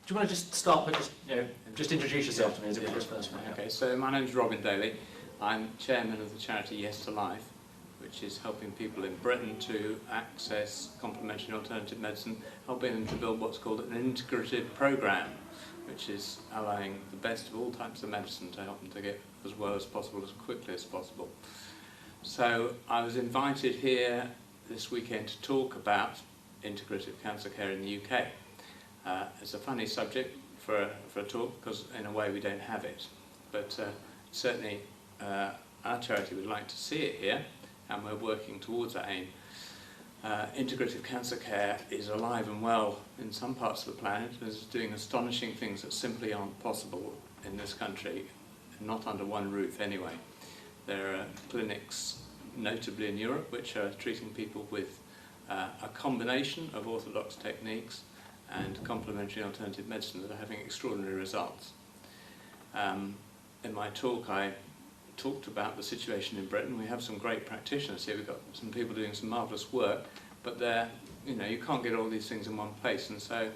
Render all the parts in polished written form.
Do you want to just start by just introduce yourself to me as a first one? Okay, so my name's Daly. I'm chairman of the charity Yes to Life, which is helping people in Britain to access complementary and alternative medicine, helping them to build what's called an integrative programme, which is allowing the best of all types of medicine to help them to get as well as possible, as quickly as possible. So I was invited here this weekend to talk about integrative cancer care in the UK. It's a funny subject for a talk because in a way we don't have it, but certainly our charity would like to see it here, and we're working towards that aim. Integrative cancer care is alive and well in some parts of the planet and is doing astonishing things that simply aren't possible in this country, not under one roof anyway. There are clinics, notably in Europe, which are treating people with a combination of orthodox techniques and complementary alternative medicine that are having extraordinary results. In my talk I talked about the situation in Britain. We have some great practitioners here. We've got some people doing some marvellous work, but you can't get all these things in one place, and so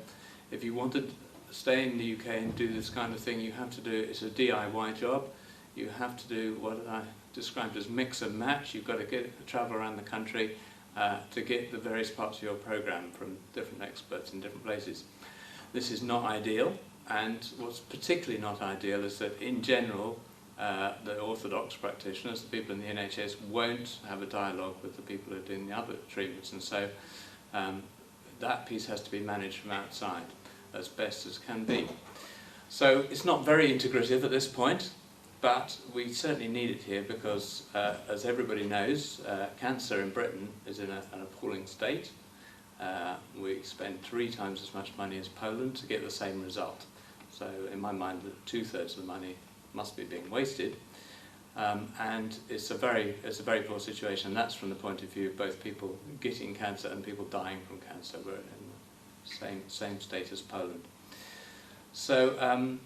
if you want to stay in the UK and do this kind of thing, you have to do it's a DIY job. You have to do what I described as mix and match. You've got to travel around the country to get the various parts of your programme from different experts in different places. This is not ideal, and what's particularly not ideal is that in general the orthodox practitioners, the people in the NHS, won't have a dialogue with the people who are doing the other treatments, and so that piece has to be managed from outside as best as can be. So it's not very integrative at this point, but we certainly need it here because, as everybody knows, cancer in Britain is in an appalling state. We spend 3 times as much money as Poland to get the same result. So in my mind, 2/3 of the money must be being wasted, and it's a very poor situation. And that's from the point of view of both people getting cancer and people dying from cancer. We're in the same state as Poland. So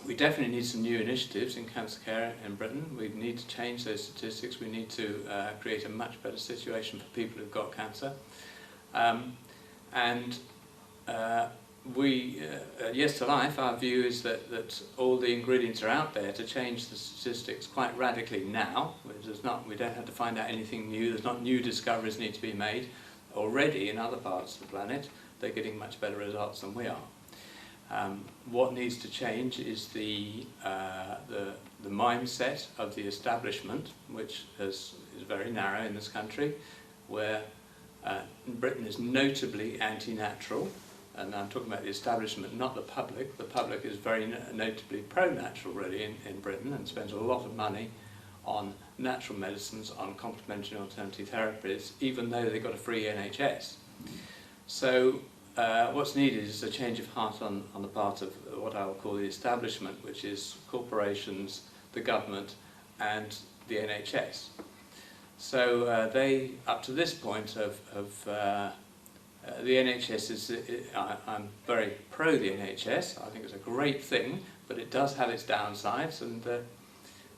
we definitely need some new initiatives in cancer care in Britain. We need to change those statistics. We need to create a much better situation for people who've got cancer. Yes to Life, our view is that all the ingredients are out there to change the statistics quite radically now. We don't have to find out anything new. There's not new discoveries need to be made. Already in other parts of the planet, they're getting much better results than we are. What needs to change is the mindset of the establishment, which is very narrow in this country, where Britain is notably anti-natural. And I'm talking about the establishment, not the public. The public is very notably pro-natural, really, in Britain, and spends a lot of money on natural medicines, on complementary alternative therapies, even though they've got a free NHS. So what's needed is a change of heart on the part of what I will call the establishment, which is corporations, the government, and the NHS. So they, up to this point, the NHS I'm very pro the NHS. I think it's a great thing, but it does have its downsides, and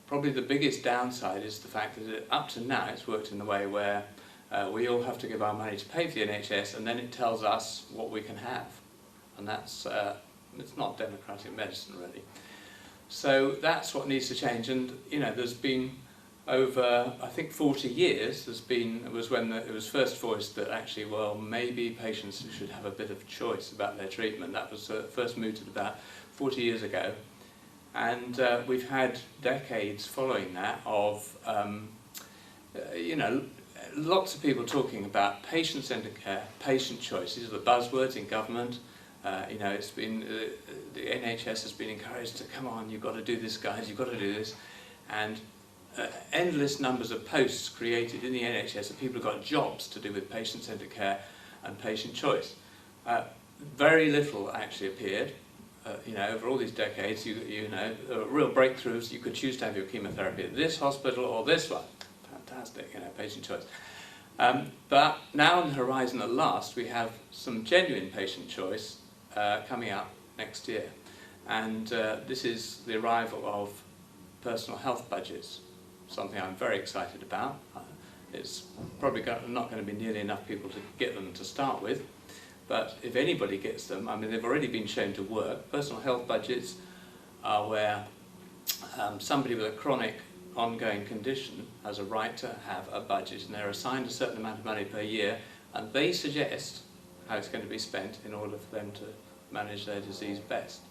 probably the biggest downside is the fact that up to now it's worked in the way where we all have to give our money to pay for the NHS, and then it tells us what we can have, and that's it's not democratic medicine, really. So that's what needs to change, and there's been over, I think, 40 years, it was when it was first voiced that actually, well, maybe patients should have a bit of choice about their treatment. That was first mooted about 40 years ago. And we've had decades following that of, lots of people talking about patient-centred care, patient choice. These are the buzzwords in government. It's been, the NHS has been encouraged to, come on, you've got to do this, guys, you've got to do this. And endless numbers of posts created in the NHS of people who got jobs to do with patient-centred care and patient choice. Very little actually appeared. Over all these decades, there were real breakthroughs. You could choose to have your chemotherapy at this hospital or this one. Fantastic, patient choice. But now on the horizon at last, we have some genuine patient choice coming up next year. And this is the arrival of personal health budgets, something I'm very excited about. It's probably not going to be nearly enough people to get them to start with, but if anybody gets them, I mean, they've already been shown to work. Personal health budgets are where somebody with a chronic ongoing condition has a right to have a budget, and they're assigned a certain amount of money per year, and they suggest how it's going to be spent in order for them to manage their disease best.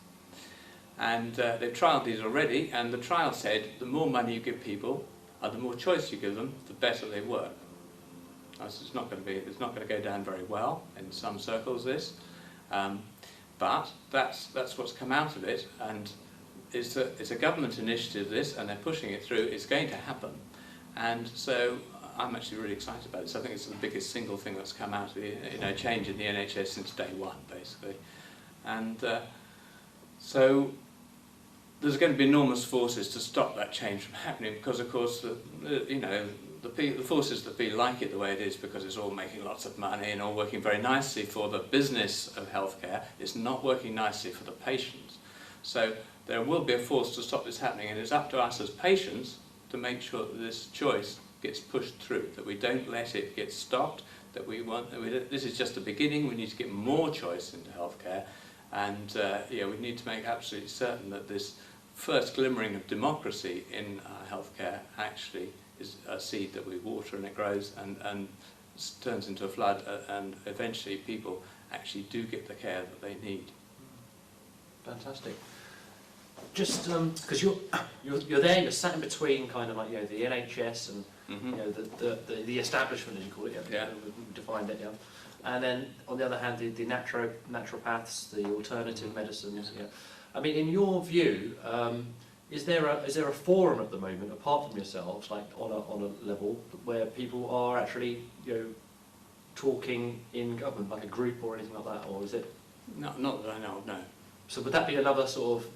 And they've trialled these already, and the trial said the more money you give people and the more choice you give them, the better they work. Now, it's not going to go down very well in some circles, this, but that's what's come out of it, and it's a government initiative, this, and they're pushing it through. It's going to happen, and so I'm actually really excited about it. So I think it's the biggest single thing that's come out of the change in the NHS since day one, basically, and so there's going to be enormous forces to stop that change from happening, because of course the forces that be like it the way it is, because it's all making lots of money and all working very nicely for the business of healthcare, it's not working nicely for the patients. So there will be a force to stop this happening, and it's up to us as patients to make sure that this choice gets pushed through, that we don't let it get stopped, that this is just the beginning. We need to get more choice into healthcare, and we need to make absolutely certain that this first glimmering of democracy in healthcare actually is a seed that we water and it grows and turns into a flood, and eventually people actually do get the care that they need. Fantastic. Just because you're there, you're sat in between kind of like the NHS and the establishment, as you call it. We've defined it. And then on the other hand, the naturopaths, the alternative medicines. Yeah. I mean, in your view, is there a forum at the moment, apart from yourselves, like on a level where people are actually talking in government, like a group or anything like that, or is it? No, not that I know of, no. So would that be another sort of?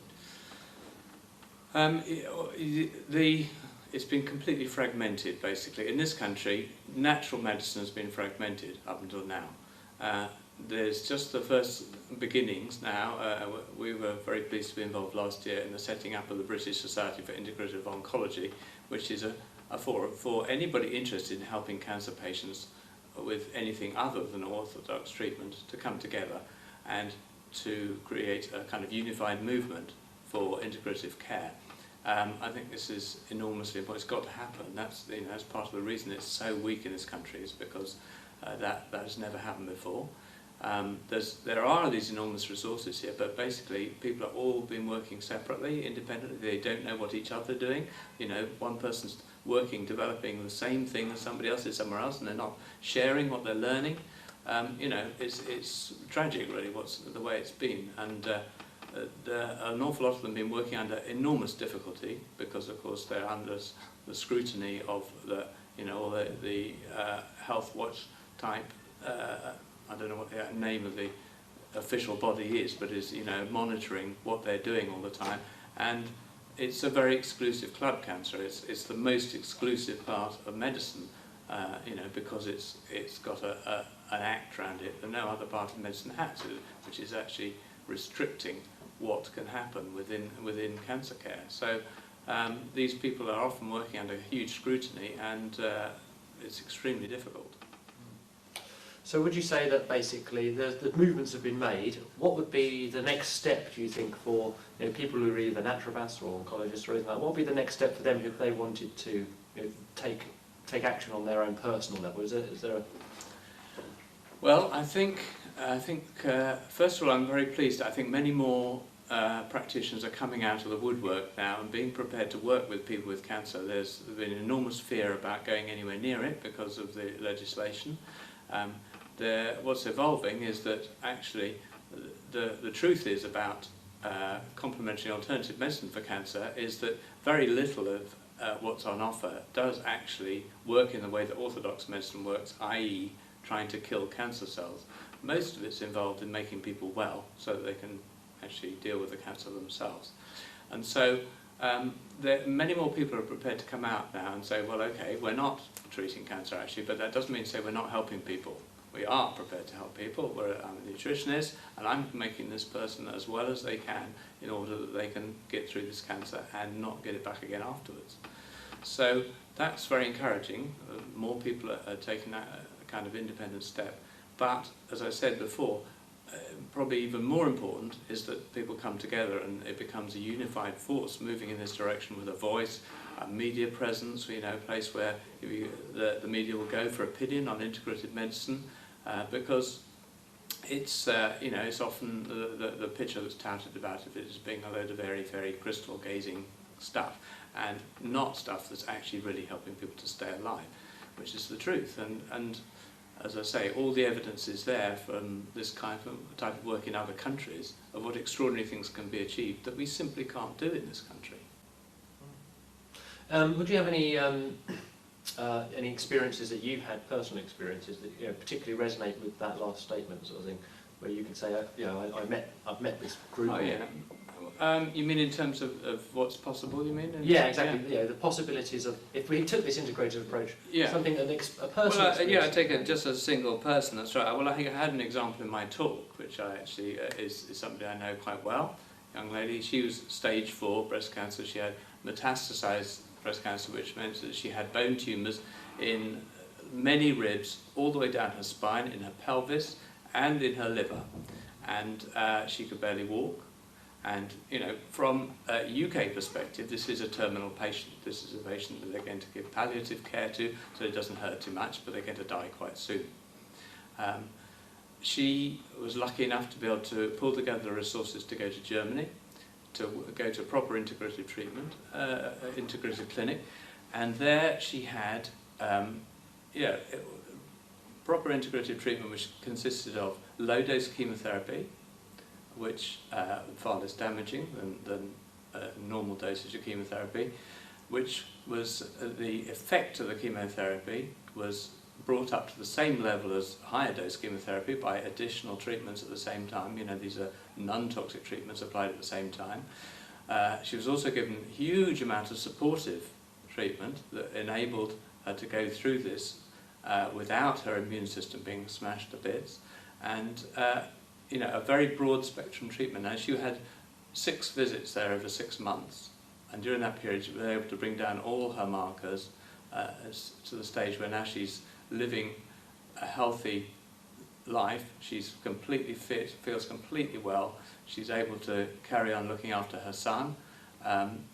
It's been completely fragmented, basically. In this country, natural medicine has been fragmented up until now. There's just the first beginnings now. We were very pleased to be involved last year in the setting up of the British Society for Integrative Oncology, which is a forum for anybody interested in helping cancer patients with anything other than orthodox treatment to come together and to create a kind of unified movement for integrative care. I think this is enormously important. It's got to happen. That's part of the reason it's so weak in this country, is because that has never happened before. There are these enormous resources here, but basically people are all been working separately, independently. They don't know what each other are doing. One person's working, developing the same thing as somebody else is somewhere else, and they're not sharing what they're learning. It's tragic, really, the way it's been, and an awful lot of them have been working under enormous difficulty, because of course they're under the scrutiny of all the health watch type. I don't know what the name of the official body is, but is monitoring what they're doing all the time, and it's a very exclusive club, cancer. It's the most exclusive part of medicine, because it's got an act around it that no other part of medicine has, which is actually restricting what can happen within cancer care. So these people are often working under huge scrutiny, and it's extremely difficult. So would you say that basically the movements have been made? What would be the next step, do you think, for people who are either naturopaths or oncologists or anything like that? What would be the next step for them if they wanted to take action on their own personal level? Is there a... Well, I think first of all, I'm very pleased. I think many more practitioners are coming out of the woodwork now and being prepared to work with people with cancer. There's been enormous fear about going anywhere near it because of the legislation. What's evolving is that actually the truth is about complementary alternative medicine for cancer is that very little of what's on offer does actually work in the way that orthodox medicine works, i.e. trying to kill cancer cells. Most of it's involved in making people well so that they can actually deal with the cancer themselves. And so many more people are prepared to come out now and say, well, okay, we're not treating cancer actually, but that doesn't mean to say we're not helping people. We are prepared to help people. I'm a nutritionist, and I'm making this person as well as they can in order that they can get through this cancer and not get it back again afterwards. So that's very encouraging. More people are taking that kind of independent step. But, as I said before, probably even more important is that people come together and it becomes a unified force moving in this direction with a voice, a media presence, you know, a place where the media will go for opinion on integrative medicine, because it's, you know, it's often the picture that's touted about it as being a load of very, very crystal gazing stuff, and not stuff that's actually really helping people to stay alive, which is the truth. And as I say, all the evidence is there from this type of work in other countries of what extraordinary things can be achieved that we simply can't do in this country. Would you have any experiences that you've had, personal experiences that, you know, particularly resonate with that last statement, sort of thing, where you can say, you know, I've met this group? Oh yeah. You mean in terms of what's possible, you mean? Yeah, exactly. Yeah. The possibilities of, if we took this integrated approach, something, a personal experience. Yeah, I take it just as a single person, that's right. Well, I think I had an example in my talk, which I actually is somebody I know quite well, young lady. She was stage 4 breast cancer. She had metastasized breast cancer, which meant that she had bone tumours in many ribs, all the way down her spine, in her pelvis, and in her liver. And she could barely walk. And, you know, from a UK perspective, this is a terminal patient. This is a patient that they're going to give palliative care to, so it doesn't hurt too much, but they're going to die quite soon. She was lucky enough to be able to pull together the resources to go to Germany, to go to a proper integrative treatment, integrative clinic, and there she had proper integrative treatment, which consisted of low-dose chemotherapy, which far less damaging than normal dosage of chemotherapy, which was the effect of the chemotherapy was brought up to the same level as higher dose chemotherapy by additional treatments at the same time. You know, these are non-toxic treatments applied at the same time. She was also given a huge amount of supportive treatment that enabled her to go through this without her immune system being smashed to bits, and you know, a very broad spectrum treatment. Now, she had 6 visits there over 6 months, and during that period she was able to bring down all her markers to the stage where now she's living a healthy life. She's completely fit, feels completely well. She's able to carry on looking after her son.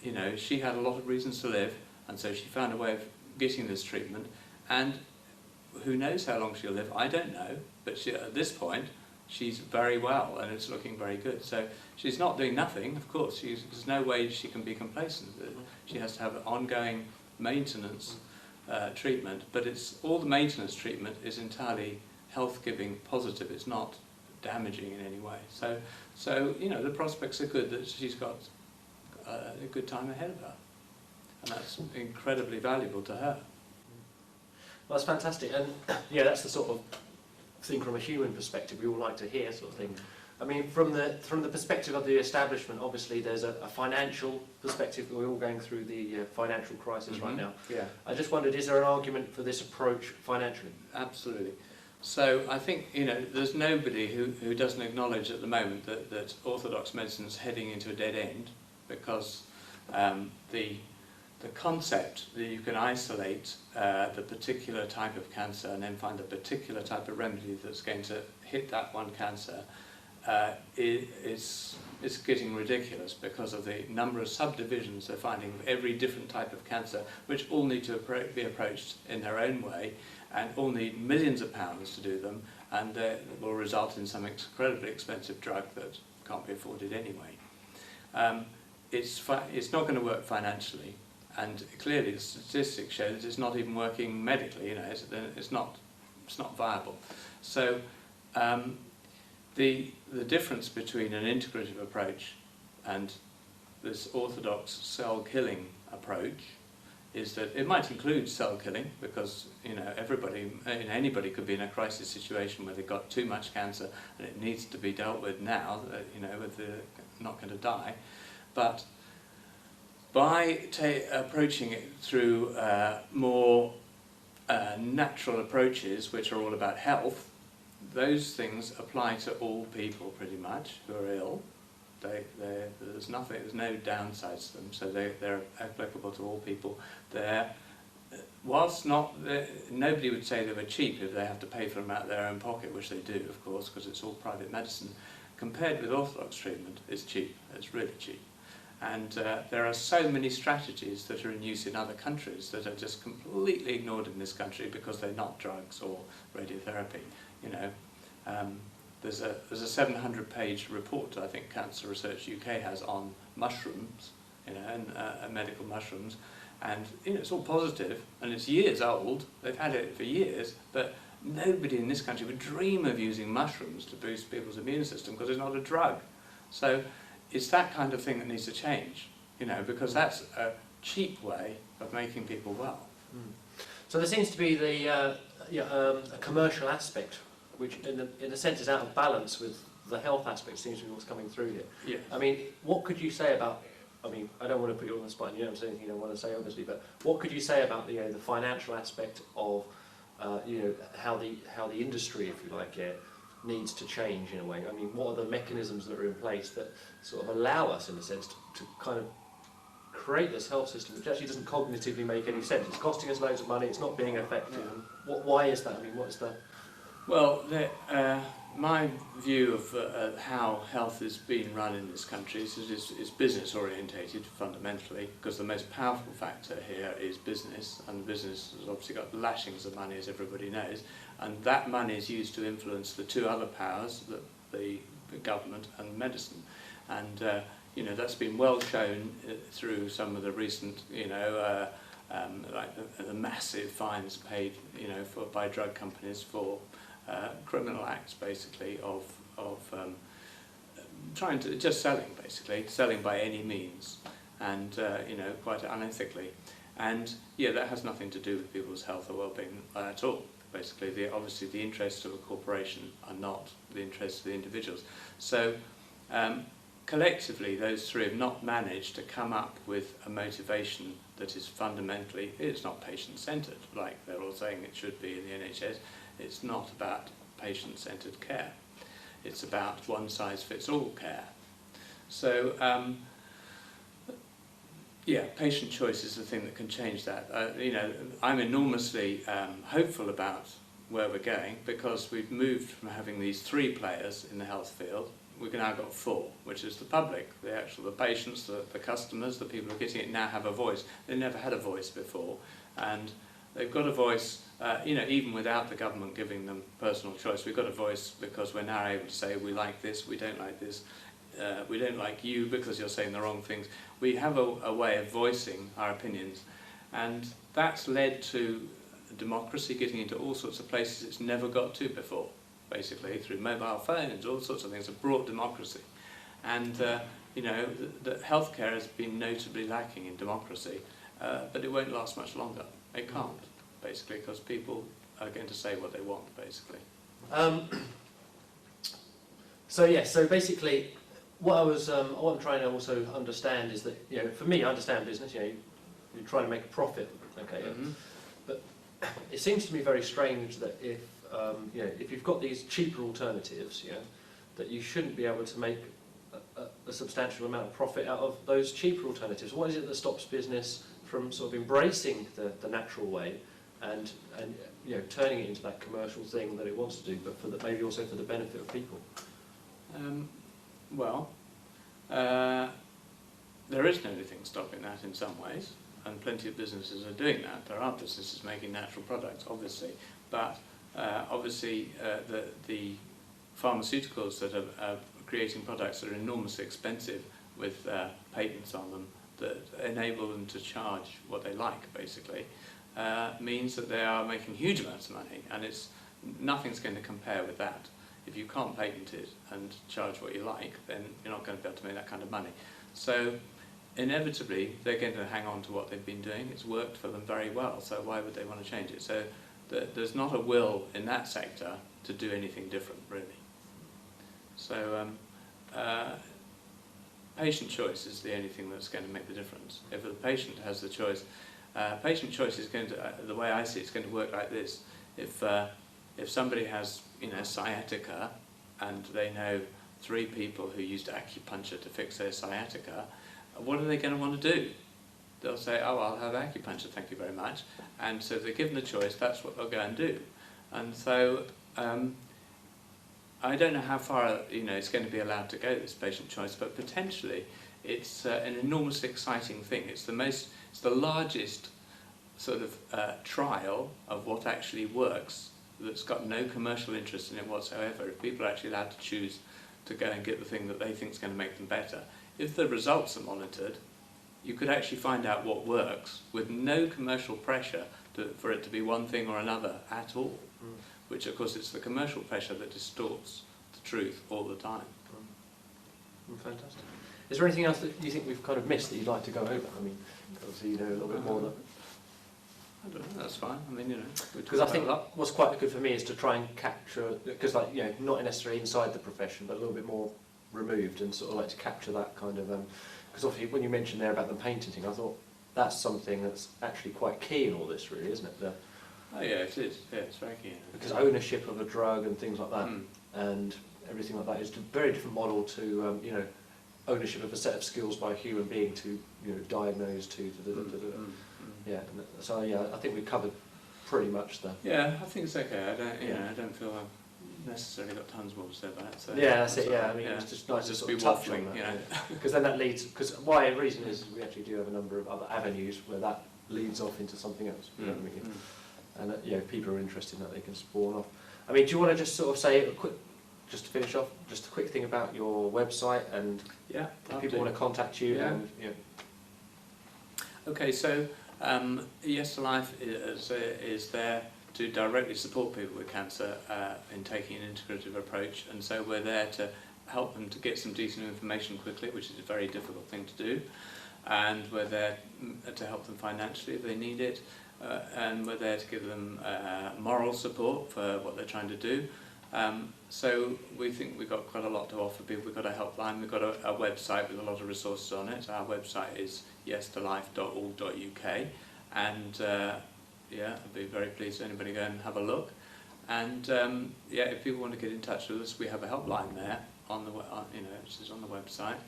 You know, she had a lot of reasons to live, and so she found a way of getting this treatment, and who knows how long she'll live. I don't know, but at this point she's very well and it's looking very good. So she's not doing nothing, of course. There's no way she can be complacent. She has to have ongoing maintenance treatment, but all the maintenance treatment is entirely health-giving, positive. It's not damaging in any way. So you know, the prospects are good that she's got a good time ahead of her, and that's incredibly valuable to her. Well, that's fantastic, and yeah, that's the sort of thing from a human perspective we all like to hear, sort of thing. I mean, from the perspective of the establishment, obviously there's a financial perspective. We're all going through the financial crisis right now. Yeah. I just wondered, is there an argument for this approach financially? Absolutely. So I think, you know, there's nobody who doesn't acknowledge at the moment that orthodox medicine is heading into a dead end, because the concept that you can isolate the particular type of cancer and then find a particular type of remedy that's going to hit that one cancer is getting ridiculous, because of the number of subdivisions they're finding of every different type of cancer, which all need to be approached in their own way, and all need millions of pounds to do them, and that will result in some incredibly expensive drug that can't be afforded anyway. It's not going to work financially. And clearly the statistics show that it's not even working medically, you know, it's not viable. So the difference between an integrative approach and this orthodox cell-killing approach is that it might include cell killing, because, you know, anybody could be in a crisis situation where they've got too much cancer and it needs to be dealt with now, you know, they're not going to die. But by approaching it through more natural approaches, which are all about health, those things apply to all people pretty much who are ill. There's no downsides to them, so they're applicable to all people. whilst nobody would say they were cheap if they have to pay for them out of their own pocket, which they do, of course, because it's all private medicine, compared with orthodox treatment, it's cheap. It's really cheap. And there are so many strategies that are in use in other countries that are just completely ignored in this country because they're not drugs or radiotherapy. You know, there's a 700-page report I think Cancer Research UK has on mushrooms, you know, and medical mushrooms, and you know it's all positive and it's years old. They've had it for years, but nobody in this country would dream of using mushrooms to boost people's immune system because it's not a drug. So it's that kind of thing that needs to change, you know, because that's a cheap way of making people well. So there seems to be a commercial aspect, which in a sense is out of balance with the health aspect, seems to be what's coming through here. Yeah. I mean, what could you say about, I mean, I don't want to put you on the spot, and you don't say anything you don't want to say, obviously, but what could you say about the financial aspect of, how the industry, if you like, needs to change in a way? I mean, what are the mechanisms that are in place that sort of allow us, in a sense, to kind of create this health system which actually doesn't cognitively make any sense? It's costing us loads of money, it's not being effective. Yeah. Why is that? I mean, what is the... Well, my view of how health is being run in this country is business orientated fundamentally, because the most powerful factor here is business, and business has obviously got lashings of money, as everybody knows, and that money is used to influence the two other powers, the government and medicine. And you know, that's been well shown through some of the recent, like the massive fines paid, you know, by drug companies for criminal acts, basically, of trying to just selling by any means, and you know, quite unethically. And yeah, that has nothing to do with people's health or well-being at all. Basically, obviously the interests of a corporation are not the interests of the individuals. So collectively, those three have not managed to come up with a motivation that is fundamentally, it's not patient-centred, like they're all saying it should be in the NHS. It's not about patient-centred care. It's about one-size-fits-all care. So, yeah, patient choice is the thing that can change that. You know, I'm enormously hopeful about where we're going, because we've moved from having these three players in the health field. We've now got four, which is the public, the patients, the customers, the people who are getting it now have a voice. They never had a voice before, and they've got a voice, you know, even without the government giving them personal choice. We've got a voice because we're now able to say we like this, we don't like this, we don't like you because you're saying the wrong things. We have a way of voicing our opinions, and that's led to democracy getting into all sorts of places it's never got to before, basically, through mobile phones, all sorts of things have brought democracy. And, you know, the healthcare has been notably lacking in democracy, but it won't last much longer. It can't, basically, because people are going to say what they want, basically. So basically, what I'm trying to also understand is that, you know, for me, I understand business. You know, you're trying to make a profit, okay. Mm-hmm. But it seems to me very strange that if you know, if you've got these cheaper alternatives, you know, that you shouldn't be able to make a substantial amount of profit out of those cheaper alternatives. What is it that stops business from sort of embracing the natural way and you know, turning it into that commercial thing that it wants to do, but for the, maybe also for the benefit of people? There isn't anything stopping that in some ways, and plenty of businesses are doing that. There are businesses making natural products, obviously, but obviously the pharmaceuticals that are creating products that are enormously expensive with patents on them that enable them to charge what they like, basically, means that they are making huge amounts of money, and nothing's going to compare with that. If you can't patent it and charge what you like, then you're not going to be able to make that kind of money. So inevitably, they're going to hang on to what they've been doing. It's worked for them very well, so why would they want to change it? So there's not a will in that sector to do anything different, really. So patient choice is the only thing that's going to make the difference. If the patient has the choice, patient choice is going to, the way I see it, it's going to work like this. If somebody has, you know, sciatica, and they know 3 people who used acupuncture to fix their sciatica, what are they going to want to do? they'll say, oh, I'll have acupuncture, thank you very much. And so if they're given a choice, that's what they'll go and do. And so I don't know how far it's going to be allowed to go, this patient choice, but potentially it's an enormously exciting thing. It's the largest sort of trial of what actually works that's got no commercial interest in it whatsoever. If people are actually allowed to choose to go and get the thing that they think is going to make them better, if the results are monitored, you could actually find out what works with no commercial pressure for it to be one thing or another at all, which of course it's the commercial pressure that distorts the truth all the time. Fantastic. Is there anything else that you think we've kind of missed that you'd like to go over? I mean, obviously you know a little bit more than... I don't know, that's fine. I mean, because I think what's quite good for me is to try and capture, because not necessarily inside the profession, but a little bit more removed, and sort of like to capture that kind of, because obviously when you mentioned there about the painting thing, I thought that's something that's actually quite key in all this, really, isn't it? Oh yeah, it is. Yeah, it's very key. Because ownership of a drug and things like that, and everything like that is a very different model to, ownership of a set of skills by a human being to, diagnose to. Yeah. So yeah, I think we covered pretty much the. Yeah, I think it's okay. I don't feel I've necessarily got tons more to say about it. So yeah, that's it. Yeah, I mean, it's just nice to sort of touch on that. Because then that leads. Because the reason is we actually do have a number of other avenues where that leads off into something else. You know what I mean? And if people are interested in that, they can spawn off. I mean, do you want to just sort of say just to finish off, just a quick thing about your website and if people want to contact you? Yeah. And, Okay, so Yes to Life is there to directly support people with cancer in taking an integrative approach, and so we're there to help them to get some decent information quickly, which is a very difficult thing to do, and we're there to help them financially if they need it, and we're there to give them moral support for what they're trying to do. So we think we've got quite a lot to offer people. We've got a helpline, we've got a website with a lot of resources on it. Our website is yestolife.org.uk, and I'd be very pleased if anybody go and have a look. And if people want to get in touch with us, we have a helpline there on the which is on the website,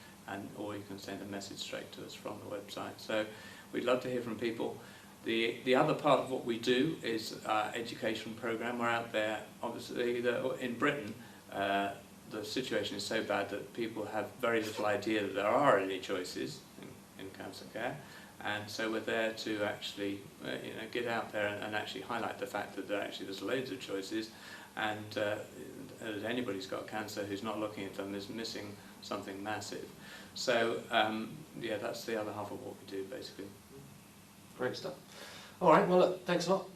or you can send a message straight to us from the website. So we'd love to hear from people. The other part of what we do is our education program. We're out there, obviously, in Britain, the situation is so bad that people have very little idea that there are any choices in cancer care, and so we're there to actually get out there and actually highlight the fact that there's loads of choices, and anybody's got cancer who's not looking at them is missing something massive. So that's the other half of what we do, basically. Great stuff. All right, well, look, thanks a lot.